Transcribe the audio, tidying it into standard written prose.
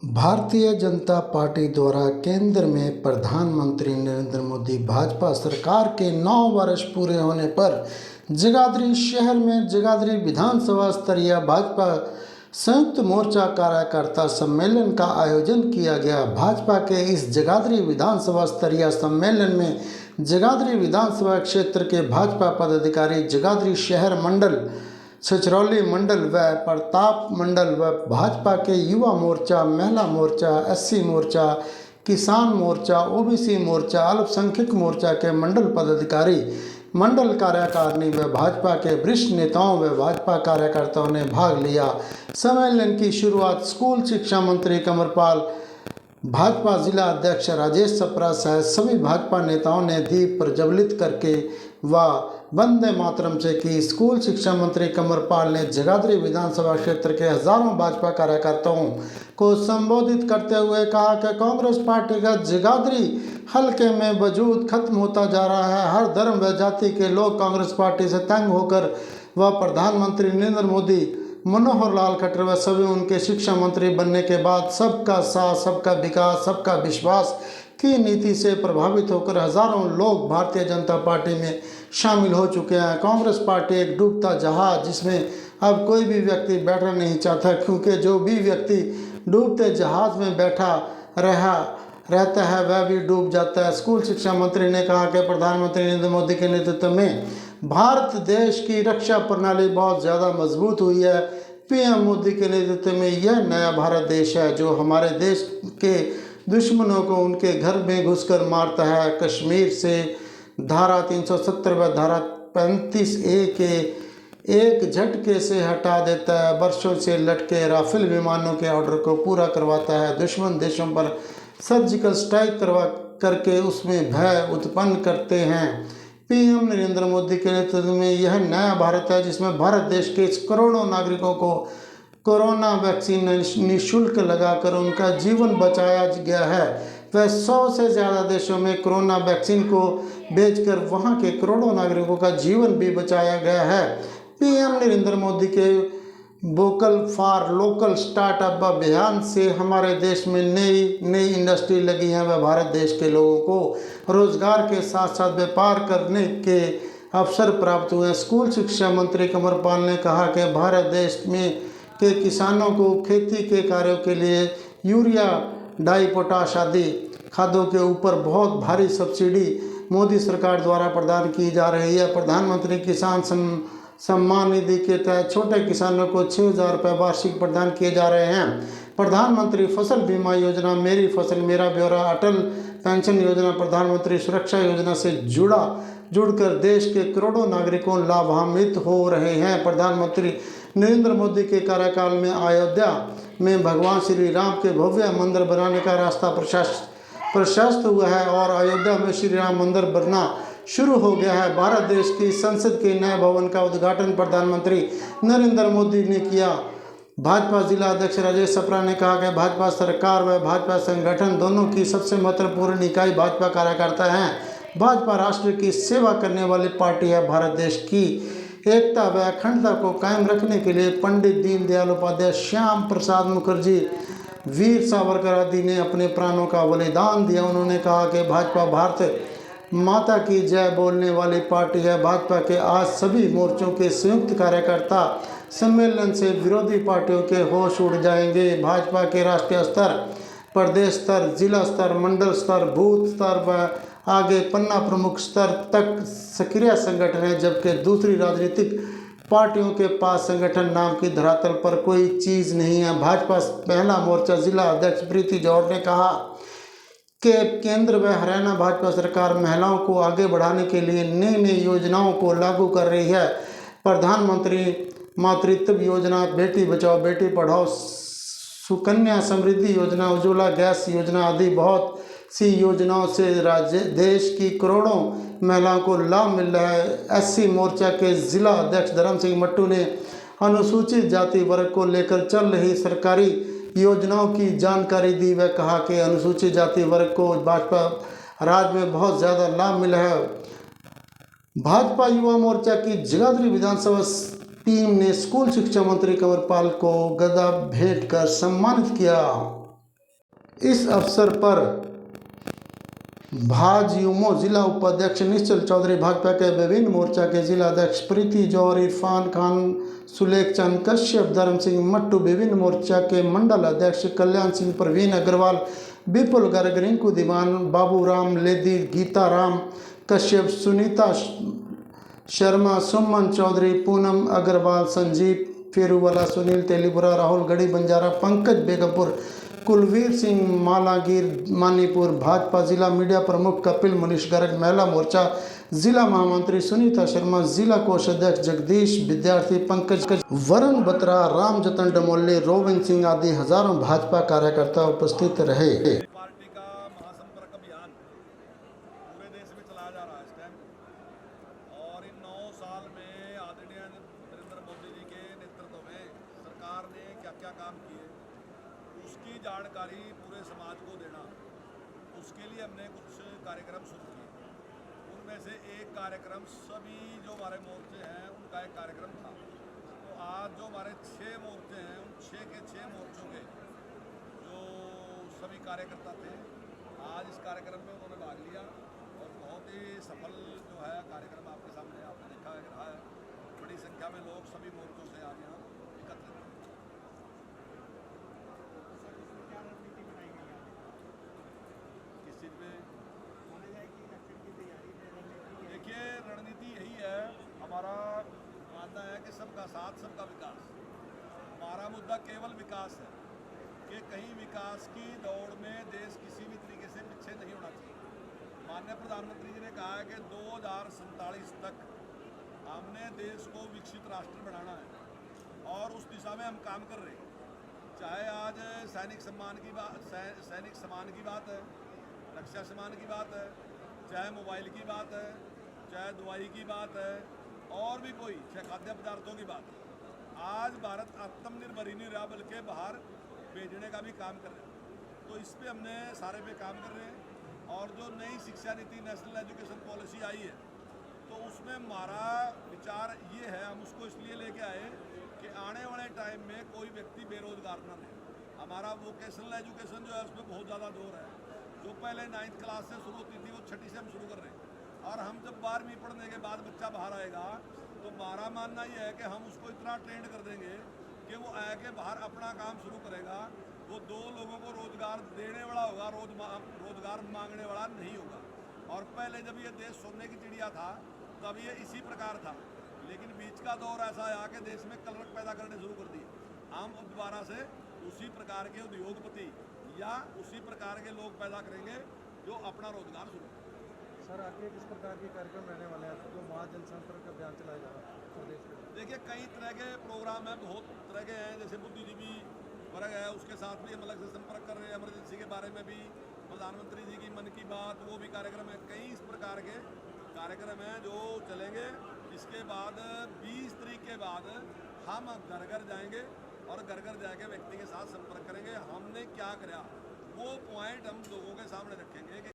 Bharatiya Janata party द्वारा केंद्र में प्रधानमंत्री नरेंद्र मोदी भाजपा सरकार के 9 वर्ष पूरे होने पर जगाधरी शहर में जगाधरी विधानसभा स्तरीय भाजपा संयुक्त मोर्चा कार्यकर्ता सम्मेलन का आयोजन किया गया। भाजपा के इस जगाधरी विधानसभा स्तरीय सम्मेलन में जगाधरी विधानसभा क्षेत्र के भाजपा पदाधिकारी जगाधरी शहर मंडल, छछरौली मंडल व प्रताप मंडल व भाजपा के युवा मोर्चा, महिला मोर्चा, एससी मोर्चा, किसान मोर्चा, ओबीसी मोर्चा, अल्पसंख्यक मोर्चा के मंडल पदाधिकारी, मंडल कार्यकारिणी व भाजपा के वरिष्ठ नेताओं व भाजपा कार्यकर्ताओं ने भाग लिया। सम्मेलन की शुरुआत स्कूल शिक्षा मंत्री कंवरपाल, भाजपा जिला अध्यक्ष राजेश सप्रा सहित सभी भाजपा नेताओं ने दीप प्रज्वलित करके व वंदे मातरम से की। स्कूल शिक्षा मंत्री कंवरपाल ने जगाधरी विधानसभा क्षेत्र के हजारों भाजपा कार्यकर्ताओं को संबोधित करते हुए कहा कि कांग्रेस पार्टी का जगाधरी हलके में वजूद खत्म होता जा रहा है। हर धर्म व जाति के लोग कांग्रेस पार्टी से तंग होकर व प्रधानमंत्री नरेंद्र मोदी, मनोहर लाल खट्टर व सभी उनके शिक्षा मंत्री बनने के बाद सबका साथ, सबका विकास, सबका विश्वास की नीति से प्रभावित होकर हजारों लोग भारतीय जनता पार्टी में शामिल हो चुके हैं। कांग्रेस पार्टी एक डूबता जहाज जिसमें अब कोई भी व्यक्ति बैठना नहीं चाहता, क्योंकि जो भी व्यक्ति डूबते जहाज में बैठा रहता है वह भी डूब जाता है। स्कूल शिक्षा मंत्री ने कहा कि प्रधानमंत्री नरेंद्र मोदी के नेतृत्व में भारत देश की रक्षा प्रणाली बहुत ज़्यादा मजबूत हुई है। पीएम मोदी के नेतृत्व में यह नया भारत देश है जो हमारे देश के दुश्मनों को उनके घर में घुसकर मारता है। कश्मीर से धारा 370 व धारा 35A के एक झटके से हटा देता है। वर्षों से लटके राफेल विमानों के ऑर्डर को पूरा करवाता है। दुश्मन देशों पर सर्जिकल स्ट्राइक करके उसमें भय उत्पन्न करते हैं। पीएम नरेंद्र मोदी के नेतृत्व में यह नया भारत है जिसमें भारत देश के करोड़ों नागरिकों को कोरोना वैक्सीन निःशुल्क लगाकर उनका जीवन बचाया गया है। वह 100 से ज़्यादा देशों में कोरोना वैक्सीन को भेजकर वहां के करोड़ों नागरिकों का जीवन भी बचाया गया है। पीएम नरेंद्र मोदी के वोकल फॉर लोकल स्टार्टअप अभियान से हमारे देश में नई इंडस्ट्री लगी है व भारत देश के लोगों को रोजगार के साथ साथ व्यापार करने के अवसर प्राप्त हुए। स्कूल शिक्षा मंत्री कंवरपाल ने कहा कि भारत देश में के किसानों को खेती के कार्यों के लिए यूरिया, डाई, पोटाश आदि खादों के ऊपर बहुत भारी सब्सिडी मोदी सरकार द्वारा प्रदान की जा रही है। प्रधानमंत्री किसान सम्मान निधि के तहत छोटे किसानों को 6,000 रुपये वार्षिक प्रदान किए जा रहे हैं। प्रधानमंत्री फसल बीमा योजना, मेरी फसल मेरा ब्यौरा, अटल पेंशन योजना, प्रधानमंत्री सुरक्षा योजना से जुड़कर देश के करोड़ों नागरिकों लाभान्वित हो रहे हैं। प्रधानमंत्री नरेंद्र मोदी के कार्यकाल में अयोध्या में भगवान श्री राम के भव्य मंदिर बनाने का रास्ता प्रशस्त हुआ है और अयोध्या में श्री राम मंदिर बनना शुरू हो गया है। भारत देश की संसद के नए भवन का उद्घाटन प्रधानमंत्री नरेंद्र मोदी ने किया। भाजपा जिला अध्यक्ष राजेश सप्रा ने कहा कि भाजपा सरकार व भाजपा संगठन दोनों की सबसे महत्वपूर्ण इकाई भाजपा कार्यकर्ता हैं। भाजपा राष्ट्र की सेवा करने वाली पार्टी है। भारत देश की एकता व अखंडता को कायम रखने के लिए पंडित दीनदयाल उपाध्याय, श्याम प्रसाद मुखर्जी, वीर सावरकर आदि ने अपने प्राणों का बलिदान दिया। उन्होंने कहा कि भाजपा भारत माता की जय बोलने वाली पार्टी है। भाजपा के आज सभी मोर्चों के संयुक्त कार्यकर्ता सम्मेलन से विरोधी पार्टियों के होश उड़ जाएंगे। भाजपा के राष्ट्रीय स्तर, प्रदेश स्तर, जिला स्तर, मंडल स्तर, बूथ स्तर व आगे पन्ना प्रमुख स्तर तक सक्रिय संगठन है, जबकि दूसरी राजनीतिक पार्टियों के पास संगठन नाम की धरातल पर कोई चीज़ नहीं है। भाजपा महिला मोर्चा जिला अध्यक्ष प्रीति जौहर ने कहा कि केंद्र व हरियाणा भाजपा सरकार महिलाओं को आगे बढ़ाने के लिए नई योजनाओं को लागू कर रही है। प्रधानमंत्री मातृत्व योजना, बेटी बचाओ बेटी पढ़ाओ, सुकन्या समृद्धि योजना, उज्ज्वला गैस योजना आदि बहुत सी योजनाओं से देश की करोड़ों महिलाओं को लाभ मिल रहा है। एससी मोर्चा के जिला अध्यक्ष धर्म सिंह मट्टू ने अनुसूचित जाति वर्ग को लेकर चल रही सरकारी योजनाओं की जानकारी दी व कहा कि अनुसूचित जाति वर्ग को भाजपा राज में बहुत ज़्यादा लाभ मिला है। भाजपा युवा मोर्चा की जगाधरी विधानसभा टीम ने स्कूल शिक्षा मंत्री कंवरपाल को गदा भेंट कर सम्मानित किया। इस अवसर पर भाजयुमो जिला उपाध्यक्ष निश्चल चौधरी, भाजपा के विभिन्न मोर्चा के जिला अध्यक्ष प्रीति जौहर, इरफान खान, सुलेख चंद कश्यप, धर्म सिंह मट्टू, विभिन्न मोर्चा के मंडल अध्यक्ष कल्याण सिंह, प्रवीण अग्रवाल, विपुल गर्ग, रिंकू दीवान, बाबूराम लेदी, गीता राम कश्यप, सुनीता शर्मा, सुमन चौधरी, पूनम अग्रवाल, संजीव फेरूवाला, सुनील तेलीपुरा, राहुल गढ़ी बंजारा, पंकज बेगमपुर, कुलवीर सिंह मालागीर मानीपुर, भाजपा जिला मीडिया प्रमुख कपिल मनीष गर्ग, महिला मोर्चा जिला महामंत्री सुनीता शर्मा, जिला कोषाध्यक्ष जगदीश विद्यार्थी, पंकज वरुण बत्रा, राम जतन डमोले, रोविंद सिंह आदि हजारों भाजपा कार्यकर्ता उपस्थित रहे। पार्टी का महासंपर्क अभियान पूरे देश में चलाया जा रहा है इस टाइम, और इन 9 साल में आदरणीय नरेंद्र मोदी जी के नेतृत्व में सरकार ने क्या क्या काम किए उसकी जानकारी पूरे समाज को देना, उसके लिए हमने कुछ कार्यक्रम शुरू किए। उनमें से एक कार्यक्रम सभी जो हमारे मोर्चे हैं उनका एक कार्यक्रम था। तो आज जो हमारे 6 मोर्चे हैं उन 6 के 6 मोर्चों के जो सभी कार्यकर्ता थे आज इस कार्यक्रम में उन्होंने भाग लिया, और बहुत ही सफल जो है कार्यक्रम आपके सामने आपने देखा है रहा है। बड़ी संख्या में लोग सभी मोर्चों से आज यहाँ एकत्रित हुए। किस चीज़ में देखिए, रणनीति यही है, हमारा मानना है कि सबका साथ सबका विकास। हमारा मुद्दा केवल विकास है कि कहीं विकास की दौड़ में देश किसी भी तरीके से पीछे नहीं होना चाहिए। माननीय प्रधानमंत्री जी ने कहा है कि 2047 तक हमने देश को विकसित राष्ट्र बनाना है, और उस दिशा में हम काम कर रहे हैं। चाहे आज सैनिक सम्मान की बात है, रक्षा सम्मान की बात है, चाहे मोबाइल की बात है, चाहे दवाई की बात है, और भी कोई, चाहे खाद्य पदार्थों की बात है। आज भारत आत्मनिर्भर ही नहीं रहा बल्कि बाहर भेजने का भी काम कर रहे हैं। तो इस पे हमने सारे पे काम कर रहे हैं। और जो नई शिक्षा नीति नेशनल एजुकेशन पॉलिसी आई है तो उसमें हमारा विचार ये है, हम उसको इसलिए लेके आए कि आने वाले टाइम में कोई व्यक्ति बेरोजगार ना रहे। हमारा वोकेशनल एजुकेशन जो है उसमें बहुत ज़्यादा जोर है। जो पहले 9th क्लास से शुरू होती थी वो 6ठी से हम शुरू कर रहे हैं, और हम जब 12वीं पढ़ने के बाद बच्चा बाहर आएगा तो हमारा मानना ये है कि हम उसको इतना ट्रेंड कर देंगे कि वो आके बाहर अपना काम शुरू करेगा। वो 2 लोगों को रोजगार देने वाला होगा, रोजगार मांगने वाला नहीं होगा। और पहले जब ये देश सोने की चिड़िया था तब ये इसी प्रकार था, लेकिन बीच का दौर ऐसा आया कि देश में कलरक पैदा करने शुरू कर दिए। हम अब दोबारा से उसी प्रकार के उद्योगपति या उसी प्रकार के लोग पैदा करेंगे जो अपना रोजगार शुरू करें। सर, आगे किस प्रकार के कार्यक्रम रहने वाले हैं जो महाजन संपर्क अभियान चलाया जा रहा है प्रदेश में? देखिए, कई तरह के प्रोग्राम हैं, बहुत तरह के हैं। जैसे बुद्धिजीवी वर्ग है उसके साथ भी हम अलग से संपर्क कर रहे हैं। इमरजेंसी के बारे में भी प्रधानमंत्री जी की मन की बात, वो भी कार्यक्रम है। कई इस प्रकार के कार्यक्रम हैं जो चलेंगे। इसके बाद 20 तारीख के बाद हम घर घर जाएंगे और घर घर जाके व्यक्ति के साथ संपर्क करेंगे। हमने क्या कराया वो पॉइंट हम लोगों के सामने रखेंगे कि